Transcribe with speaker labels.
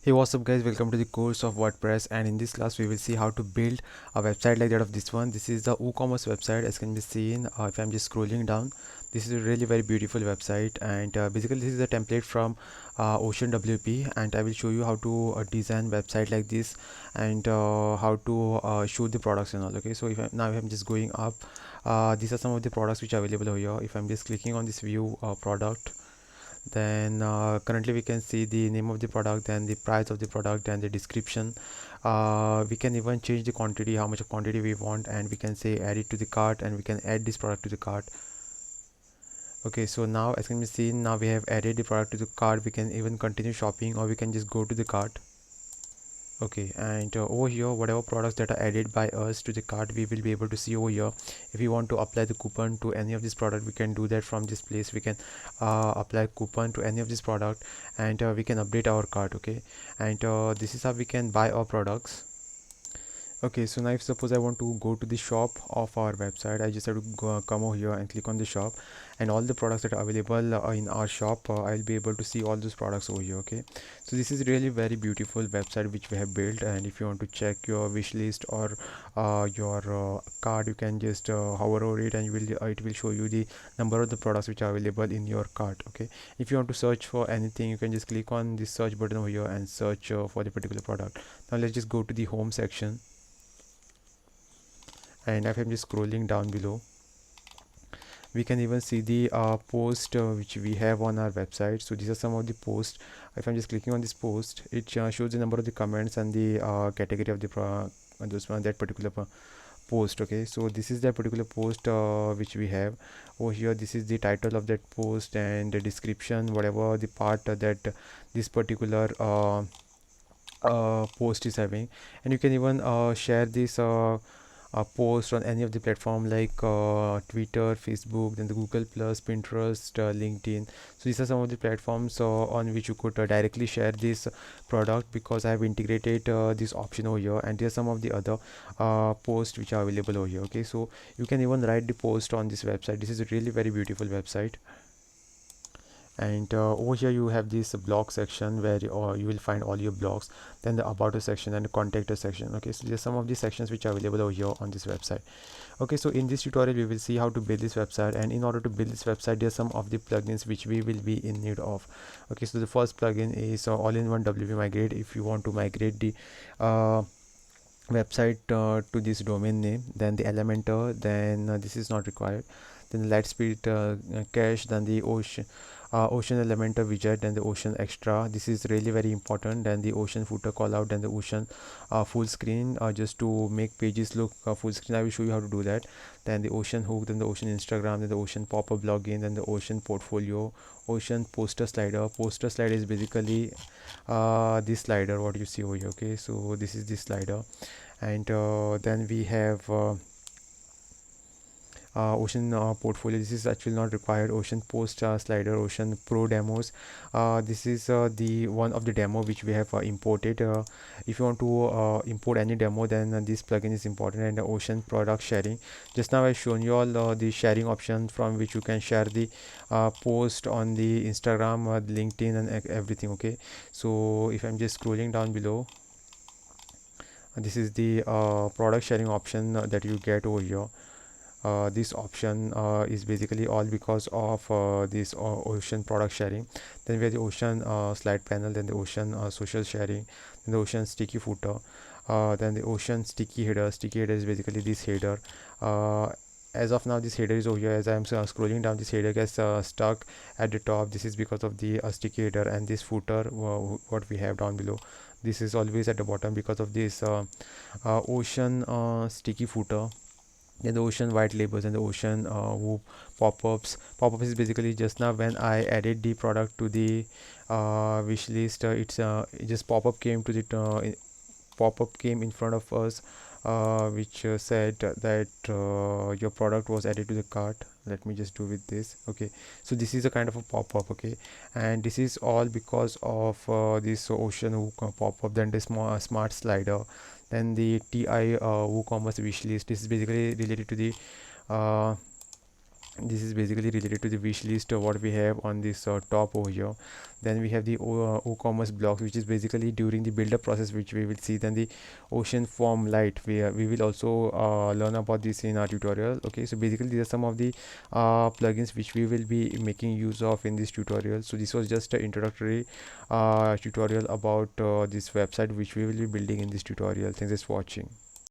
Speaker 1: Hey, what's up guys, welcome to the course of WordPress, and in this class we will see how to build a website like that of this one. This is the WooCommerce website, as can be seen. If I'm just scrolling down, this is a really very beautiful website, and basically this is a template from Ocean WP, and I will show you how to design website like this, and how to show the products and all. Okay, so if I'm just going up, these are some of the products which are available over here. If I'm just clicking on this view product, then currently we can see the name of the product, then the price of the product, and the description. We can even change the quantity, how much of quantity we want, and we can say add it to the cart, and we can add this product to the cart. Okay, so now as can be seen, now we have added the product to the cart. We can even continue shopping, or we can just go to the cart. Okay, and over here, whatever products that are added by us to the cart, we will be able to see over here. If we want to apply the coupon to any of this product, we can do that from this place. We can apply coupon to any of this product, and we can update our cart. Okay, and this is how we can buy our products. Okay, so now if suppose I want to go to the shop of our website, I just have to come over here and click on the shop, and all the products that are available in our shop, I'll be able to see all those products over here. Okay, so this is really very beautiful website which we have built, and if you want to check your wish list or your card, you can just hover over it, and it will show you the number of the products which are available in your cart. Okay, if you want to search for anything, you can just click on the search button over here and search for the particular product. Now let's just go to the home section, and if I'm just scrolling down below, we can even see the post which we have on our website. So these are some of the posts. If I'm just clicking on this post, it shows the number of the comments and the category of the that particular post. Okay, so this is that particular post which we have over here. This is the title of that post and the description, whatever the part that this particular post is having. And you can even share this post on any of the platform like Twitter, Facebook, then the Google Plus, Pinterest, LinkedIn. So these are some of the platforms on which you could directly share this product, because I have integrated this option over here, and there's some of the other posts which are available over here. Okay, so you can even write the post on this website. This is a really very beautiful website. And over here you have this blog section where you will find all your blogs, then the about us section and the contact us section. Okay, so there's some of these sections which are available over here on this website. Okay, so in this tutorial we will see how to build this website, and in order to build this website, there's some of the plugins which we will be in need of. Okay, so the first plugin is all-in-one WP migrate. If you want to migrate the website to this domain name, then the Elementor, then this is not required. Then the Lightspeed cache, then the Ocean Elementor widget, then the Ocean Extra. This is really very important. Then the Ocean footer callout, then the Ocean full screen, just to make pages look full screen. I will show you how to do that. Then the Ocean hook, then the Ocean Instagram, then the Ocean pop-up login, then the Ocean portfolio, Ocean poster slider. Poster slider is basically this slider what you see over here. Okay, so this is this slider. And then we have Ocean portfolio. This is actually not required. Ocean post slider, Ocean pro demos. This is the one of the demo which we have imported. If you want to import any demo, then this plugin is important. And Ocean product sharing, just now I've shown you all the sharing option from which you can share the post on the Instagram, LinkedIn, and everything. Okay, so if I'm just scrolling down below, this is the product sharing option that you get over here. This option is basically all because of this Ocean product sharing. Then we have the Ocean slide panel, then the Ocean social sharing, then the Ocean sticky footer, then the Ocean sticky header. Sticky header is basically this header. As of now, this header is over here. As I am scrolling down, this header gets stuck at the top. This is because of the sticky header. And this footer, what we have down below, this is always at the bottom because of this Ocean sticky footer. Then the Ocean white labels and the Ocean whoop pop-ups. Pop-ups is basically just now when I added the product to the wish list, it just pop-up came to the pop-up came in front of us, which said that your product was added to the cart. Let me just do with this. Okay, so this is a kind of a pop-up. Okay, and this is all because of this Ocean hook pop-up. Then the smart slider, then the TI WooCommerce wish list. This is basically related to the This is basically related to the wish list what we have on this top over here. Then we have the commerce blocks, which is basically during the build up process, which we will see. Then the ocean form light, we will also learn about this in our tutorial. Okay, so basically these are some of the plugins which we will be making use of in this tutorial. So this was just an introductory tutorial about this website which we will be building in this tutorial. Thanks for watching.